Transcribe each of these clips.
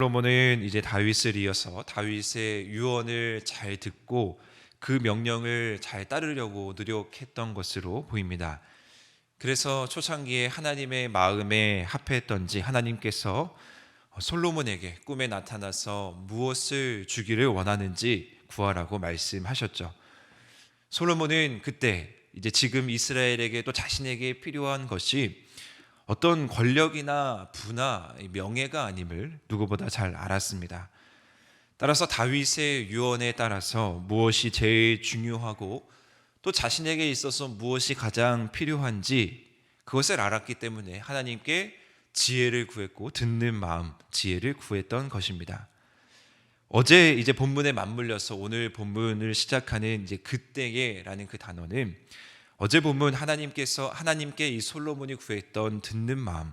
솔로몬은 이제 다윗을 이어서 다윗의 유언을 잘 듣고 그 명령을 잘 따르려고 노력했던 것으로 보입니다. 그래서 초창기에 하나님의 마음에 합했던지 하나님께서 솔로몬에게 꿈에 나타나서 무엇을 주기를 원하는지 구하라고 말씀하셨죠. 솔로몬은 그때 이제 지금 이스라엘에게 또 자신에게 필요한 것이 어떤 권력이나 부나 명예가 아님을 누구보다 잘 알았습니다. 따라서 다윗의 유언에 따라서 무엇이 제일 중요하고 또 자신에게 있어서 무엇이 가장 필요한지 그것을 알았기 때문에 하나님께 지혜를 구했고 듣는 마음, 지혜를 구했던 것입니다. 어제 이제 본문에 맞물려서 오늘 본문을 시작하는 이제 그때에라는 그 단어는 어제 본문 하나님께 이 솔로몬이 구했던 듣는 마음,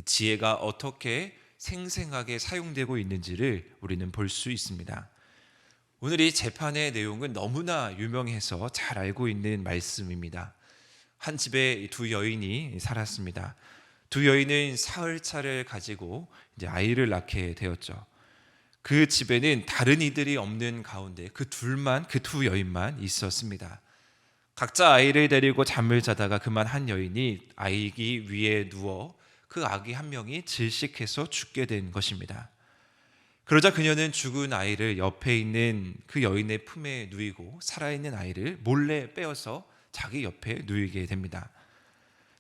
지혜가 어떻게 생생하게 사용되고 있는지를 우리는 볼 수 있습니다. 오늘 이 재판의 내용은 너무나 유명해서 잘 알고 있는 말씀입니다. 한 집에 두 여인이 살았습니다. 두 여인은 사흘차를 가지고 이제 아이를 낳게 되었죠. 그 집에는 다른 이들이 없는 가운데 그 두 여인만 있었습니다. 각자 아이를 데리고 잠을 자다가 그만 한 여인이 아기 위에 누워 그 아기 한 명이 질식해서 죽게 된 것입니다. 그러자 그녀는 죽은 아이를 옆에 있는 그 여인의 품에 누이고 살아있는 아이를 몰래 빼어서 자기 옆에 누이게 됩니다.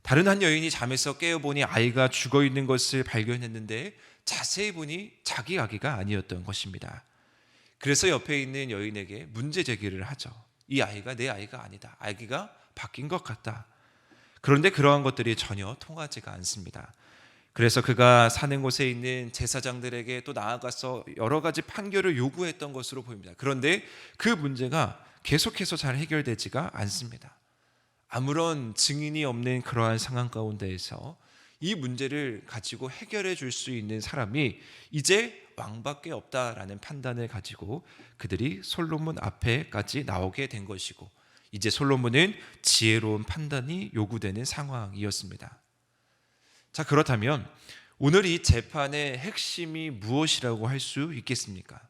다른 한 여인이 잠에서 깨어보니 아이가 죽어있는 것을 발견했는데 자세히 보니 자기 아기가 아니었던 것입니다. 그래서 옆에 있는 여인에게 문제 제기를 하죠. 이 아이가 내 아이가 아니다. 아기가 바뀐 것 같다. 그런데 그러한 것들이 전혀 통하지가 않습니다. 그래서 그가 사는 곳에 있는 제사장들에게 또 나아가서 여러 가지 판결을 요구했던 것으로 보입니다. 그런데 그 문제가 계속해서 잘 해결되지가 않습니다. 아무런 증인이 없는 그러한 상황 가운데에서 이 문제를 가지고 해결해 줄 수 있는 사람이 이제 왕밖에 없다라는 판단을 가지고 그들이 솔로몬 앞에까지 나오게 된 것이고 이제 솔로몬은 지혜로운 판단이 요구되는 상황이었습니다. 자, 그렇다면 오늘 이 재판의 핵심이 무엇이라고 할 수 있겠습니까?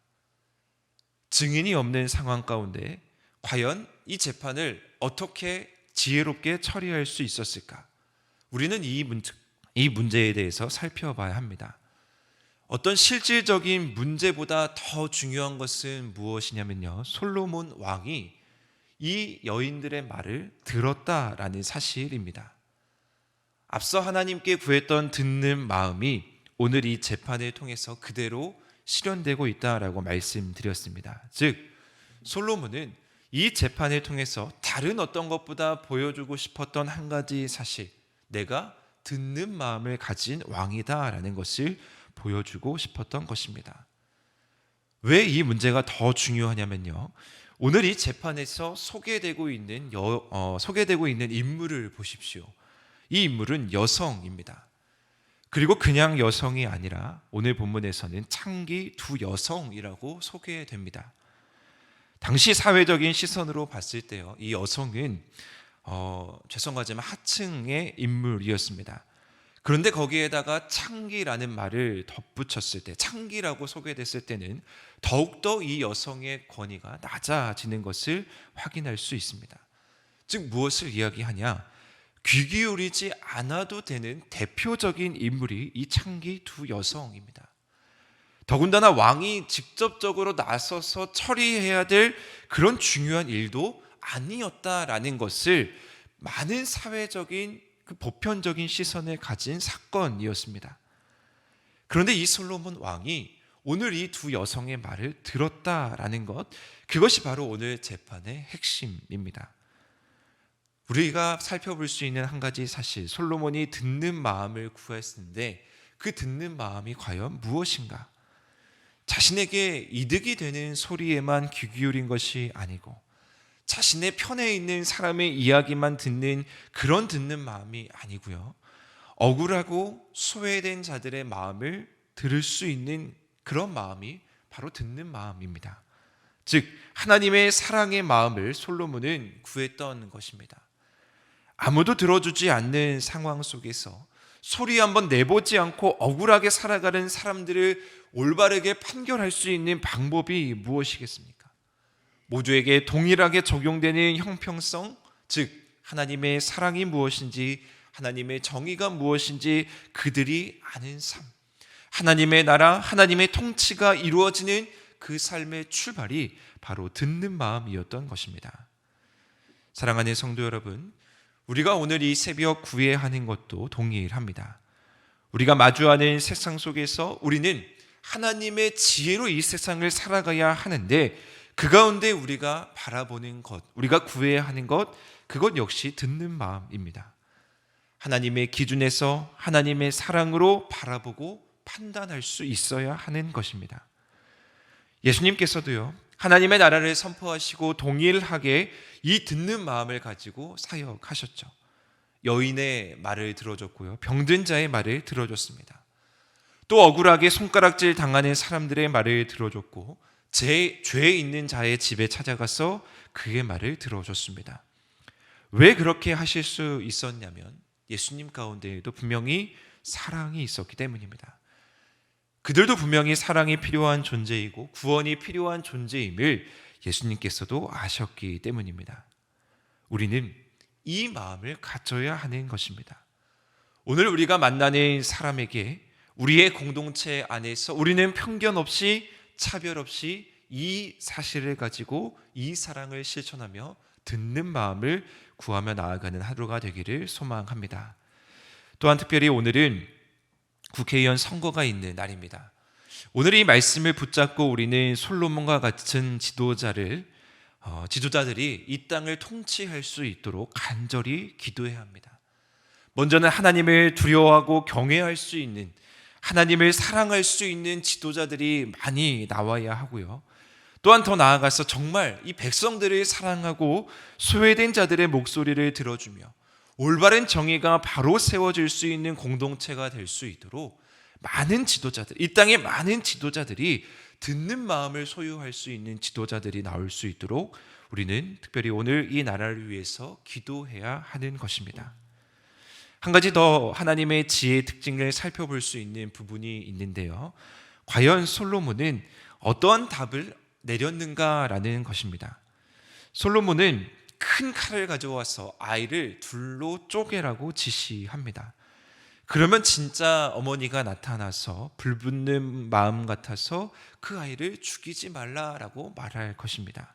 증인이 없는 상황 가운데 과연 이 재판을 어떻게 지혜롭게 처리할 수 있었을까? 우리는 이 문제에 대해서 살펴봐야 합니다. 어떤 실질적인 문제보다 더 중요한 것은 무엇이냐면요, 솔로몬 왕이 이 여인들의 말을 들었다라는 사실입니다. 앞서 하나님께 구했던 듣는 마음이 오늘 이 재판을 통해서 그대로 실현되고 있다라고 말씀드렸습니다. 즉 솔로몬은 이 재판을 통해서 다른 어떤 것보다 보여주고 싶었던 한 가지 사실, 내가 듣는 마음을 가진 왕이다라는 것을 보여주고 싶었던 것입니다. 왜 이 문제가 더 중요하냐면요, 오늘 이 재판에서 소개되고 있는 인물을 보십시오. 이 인물은 여성입니다. 그리고 그냥 여성이 아니라 오늘 본문에서는 창기 두 여성이라고 소개됩니다. 당시 사회적인 시선으로 봤을 때요, 이 여성은 죄송하지만 하층의 인물이었습니다. 그런데 거기에다가 창기라는 말을 덧붙였을 때, 창기라고 소개됐을 때는 더욱더 이 여성의 권위가 낮아지는 것을 확인할 수 있습니다. 즉 무엇을 이야기하냐, 귀 기울이지 않아도 되는 대표적인 인물이 이 창기 두 여성입니다. 더군다나 왕이 직접적으로 나서서 처리해야 될 그런 중요한 일도 아니었다라는 것을 많은 사회적인 그 보편적인 시선을 가진 사건이었습니다. 그런데 이 솔로몬 왕이 오늘 이 두 여성의 말을 들었다라는 것, 그것이 바로 오늘 재판의 핵심입니다. 우리가 살펴볼 수 있는 한 가지 사실, 솔로몬이 듣는 마음을 구했는데 그 듣는 마음이 과연 무엇인가? 자신에게 이득이 되는 소리에만 귀 기울인 것이 아니고 자신의 편에 있는 사람의 이야기만 듣는 그런 듣는 마음이 아니고요, 억울하고 소외된 자들의 마음을 들을 수 있는 그런 마음이 바로 듣는 마음입니다. 즉 하나님의 사랑의 마음을 솔로몬은 구했던 것입니다. 아무도 들어주지 않는 상황 속에서 소리 한번 내보지 않고 억울하게 살아가는 사람들을 올바르게 판결할 수 있는 방법이 무엇이겠습니까? 모두에게 동일하게 적용되는 형평성, 즉 하나님의 사랑이 무엇인지, 하나님의 정의가 무엇인지 그들이 아는 삶, 하나님의 나라, 하나님의 통치가 이루어지는 그 삶의 출발이 바로 듣는 마음이었던 것입니다. 사랑하는 성도 여러분, 우리가 오늘 이 새벽 구애하는 것도 동일합니다. 우리가 마주하는 세상 속에서 우리는 하나님의 지혜로 이 세상을 살아가야 하는데, 그 가운데 우리가 바라보는 것, 우리가 구애하는 것, 그것 역시 듣는 마음입니다. 하나님의 기준에서 하나님의 사랑으로 바라보고 판단할 수 있어야 하는 것입니다. 예수님께서도요, 하나님의 나라를 선포하시고 동일하게 이 듣는 마음을 가지고 사역하셨죠. 여인의 말을 들어줬고요, 병든 자의 말을 들어줬습니다. 또 억울하게 손가락질 당하는 사람들의 말을 들어줬고, 죄 있는 자의 집에 찾아가서 그의 말을 들어줬습니다. 왜 그렇게 하실 수 있었냐면 예수님 가운데에도 분명히 사랑이 있었기 때문입니다. 그들도 분명히 사랑이 필요한 존재이고 구원이 필요한 존재임을 예수님께서도 아셨기 때문입니다. 우리는 이 마음을 가져야 하는 것입니다. 오늘 우리가 만나는 사람에게 우리의 공동체 안에서 우리는 편견 없이 차별 없이 이 사실을 가지고 이 사랑을 실천하며 듣는 마음을 구하며 나아가는 하루가 되기를 소망합니다. 또한 특별히 오늘은 국회의원 선거가 있는 날입니다. 오늘 이 말씀을 붙잡고 우리는 솔로몬과 같은 지도자들이 이 땅을 통치할 수 있도록 간절히 기도해야 합니다. 먼저는 하나님을 두려워하고 경외할 수 있는, 하나님을 사랑할 수 있는 지도자들이 많이 나와야 하고요. 또한 더 나아가서 정말 이 백성들을 사랑하고 소외된 자들의 목소리를 들어주며 올바른 정의가 바로 세워질 수 있는 공동체가 될 수 있도록 많은 지도자들, 이 땅에 많은 지도자들이 듣는 마음을 소유할 수 있는 지도자들이 나올 수 있도록 우리는 특별히 오늘 이 나라를 위해서 기도해야 하는 것입니다. 한 가지 더 하나님의 지혜의 특징을 살펴볼 수 있는 부분이 있는데요, 과연 솔로몬은 어떠한 답을 내렸는가라는 것입니다. 솔로몬은 큰 칼을 가져와서 아이를 둘로 쪼개라고 지시합니다. 그러면 진짜 어머니가 나타나서 불붙는 마음 같아서 그 아이를 죽이지 말라라고 말할 것입니다.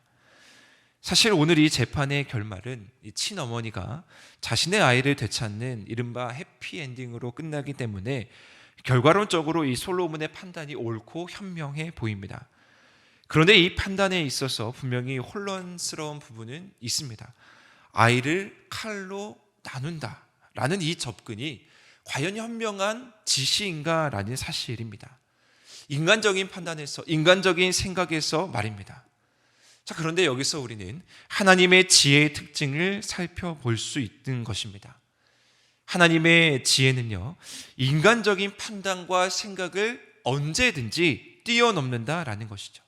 사실 오늘 이 재판의 결말은 이 친어머니가 자신의 아이를 되찾는 이른바 해피엔딩으로 끝나기 때문에 결과론적으로 이 솔로몬의 판단이 옳고 현명해 보입니다. 그런데 이 판단에 있어서 분명히 혼란스러운 부분은 있습니다. 아이를 칼로 나눈다라는 이 접근이 과연 현명한 지시인가라는 사실입니다. 인간적인 판단에서, 인간적인 생각에서 말입니다. 자, 그런데 여기서 우리는 하나님의 지혜의 특징을 살펴볼 수 있는 것입니다. 하나님의 지혜는요, 인간적인 판단과 생각을 언제든지 뛰어넘는다라는 것이죠.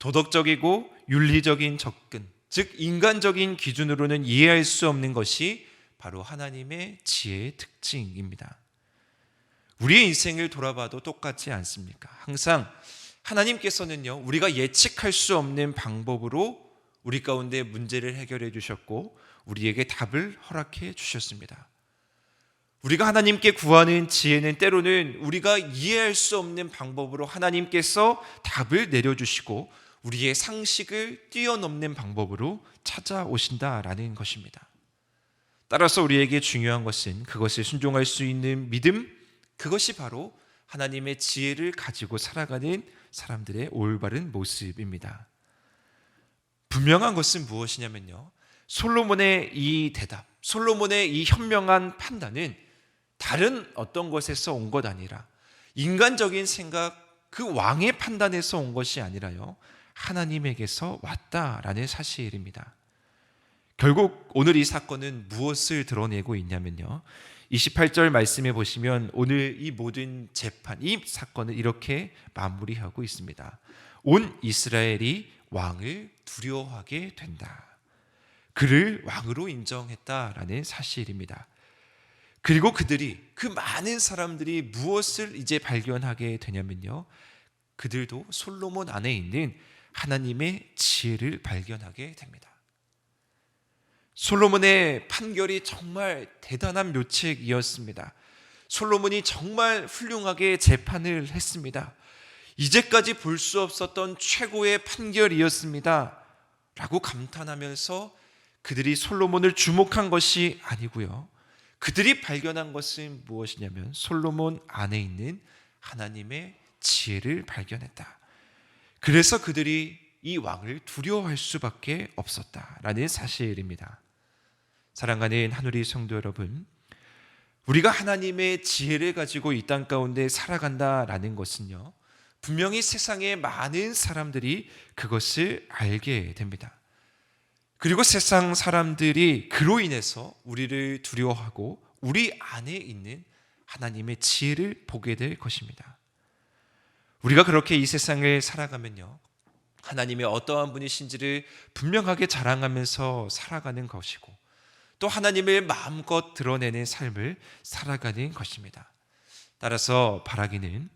도덕적이고 윤리적인 접근, 즉 인간적인 기준으로는 이해할 수 없는 것이 바로 하나님의 지혜의 특징입니다. 우리의 인생을 돌아봐도 똑같지 않습니까? 항상 하나님께서는요, 우리가 예측할 수 없는 방법으로 우리 가운데 문제를 해결해 주셨고 우리에게 답을 허락해 주셨습니다. 우리가 하나님께 구하는 지혜는 때로는 우리가 이해할 수 없는 방법으로 하나님께서 답을 내려주시고 우리의 상식을 뛰어넘는 방법으로 찾아오신다라는 것입니다. 따라서 우리에게 중요한 것은 그것을 순종할 수 있는 믿음, 그것이 바로 하나님의 지혜를 가지고 살아가는 사람들의 올바른 모습입니다. 분명한 것은 무엇이냐면요, 솔로몬의 이 대답, 솔로몬의 이 현명한 판단은 다른 어떤 것에서 온 것 아니라 인간적인 생각, 그 왕의 판단에서 온 것이 아니라요, 하나님에게서 왔다라는 사실입니다. 결국 오늘 이 사건은 무엇을 드러내고 있냐면요, 28절 말씀에 보시면 오늘 이 모든 재판, 이 사건을 이렇게 마무리하고 있습니다. 온 이스라엘이 왕을 두려워하게 된다. 그를 왕으로 인정했다라는 사실입니다. 그리고 그 많은 사람들이 무엇을 이제 발견하게 되냐면요, 그들도 솔로몬 안에 있는 하나님의 지혜를 발견하게 됩니다. 솔로몬의 판결이 정말 대단한 묘책이었습니다. 솔로몬이 정말 훌륭하게 재판을 했습니다. 이제까지 볼 수 없었던 최고의 판결이었습니다 라고 감탄하면서 그들이 솔로몬을 주목한 것이 아니고요, 그들이 발견한 것은 무엇이냐면 솔로몬 안에 있는 하나님의 지혜를 발견했다. 그래서 그들이 이 왕을 두려워할 수밖에 없었다라는 사실입니다. 사랑하는 하누리 성도 여러분, 우리가 하나님의 지혜를 가지고 이 땅 가운데 살아간다라는 것은요, 분명히 세상의 많은 사람들이 그것을 알게 됩니다. 그리고 세상 사람들이 그로 인해서 우리를 두려워하고 우리 안에 있는 하나님의 지혜를 보게 될 것입니다. 우리가 그렇게 이 세상을 살아가면요, 하나님의 어떠한 분이신지를 분명하게 자랑하면서 살아가는 것이고, 또 하나님을 마음껏 드러내는 삶을 살아가는 것입니다. 따라서 바라기는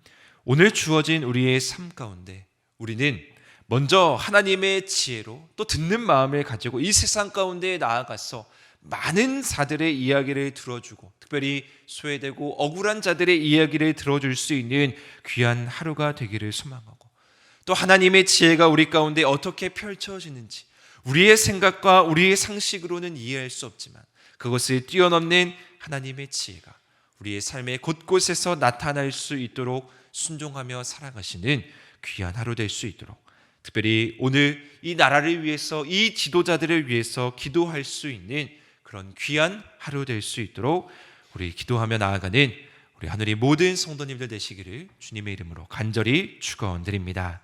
오늘 주어진 우리의 삶 가운데 우리는 먼저 하나님의 지혜로 또 듣는 마음을 가지고 이 세상 가운데 나아가서 많은 자들의 이야기를 들어주고, 특별히 소외되고 억울한 자들의 이야기를 들어줄 수 있는 귀한 하루가 되기를 소망하고, 또 하나님의 지혜가 우리 가운데 어떻게 펼쳐지는지 우리의 생각과 우리의 상식으로는 이해할 수 없지만 그것을 뛰어넘는 하나님의 지혜가 우리의 삶의 곳곳에서 나타날 수 있도록 순종하며 살아가시는 귀한 하루 될 수 있도록, 특별히 오늘 이 나라를 위해서, 이 지도자들을 위해서 기도할 수 있는 그런 귀한 하루 될 수 있도록 우리 기도하며 나아가는 우리 하늘의 모든 성도님들 되시기를 주님의 이름으로 간절히 축원드립니다.